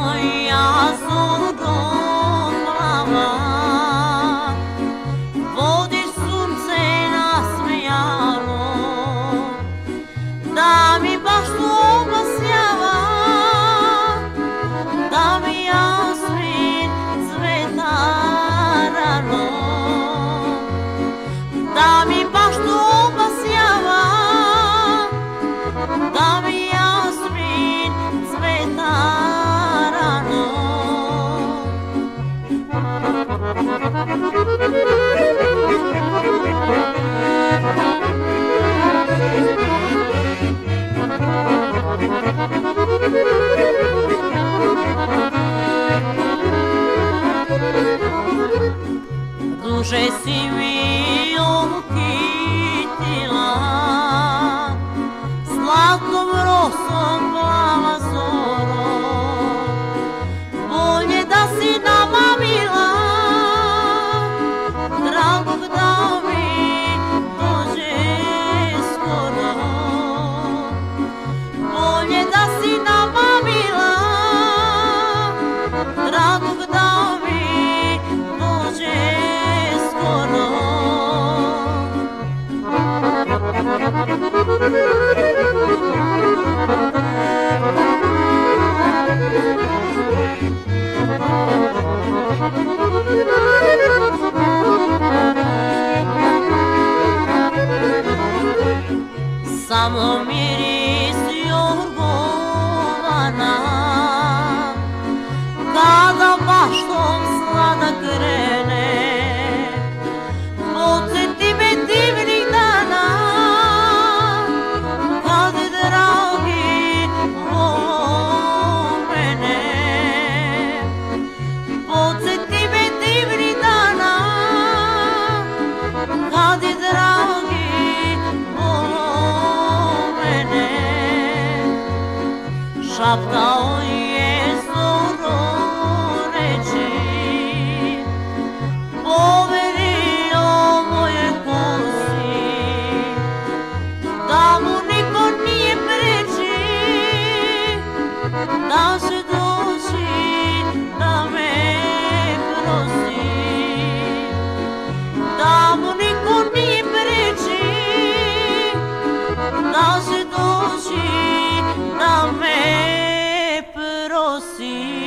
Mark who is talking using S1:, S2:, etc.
S1: moja zoro plava, vodi sunce nasmejano, da mi baš to obasjava, da mi jasmin cveta rano, da mi baš to obasjava, da mi jasmin cveta rano. Duže si mi okitila, zlatom rosom plava zoro, bolje da si nama mila, dragog da mi dođe skoro, bolje da si nama mila, dragog da mi dođe skoro. Samo miris jorgovana, kada baštom sladak krene, podsjeti me divnih dana, kad dragi volo mene. Podsjeti me divnih dana, kad dragi volo mene. Šaptao je zoro reči, poverio moje kosi, da mu niko nije preči, da će doći da me prosi, da mu niko nije preči, da će doći da me prosi.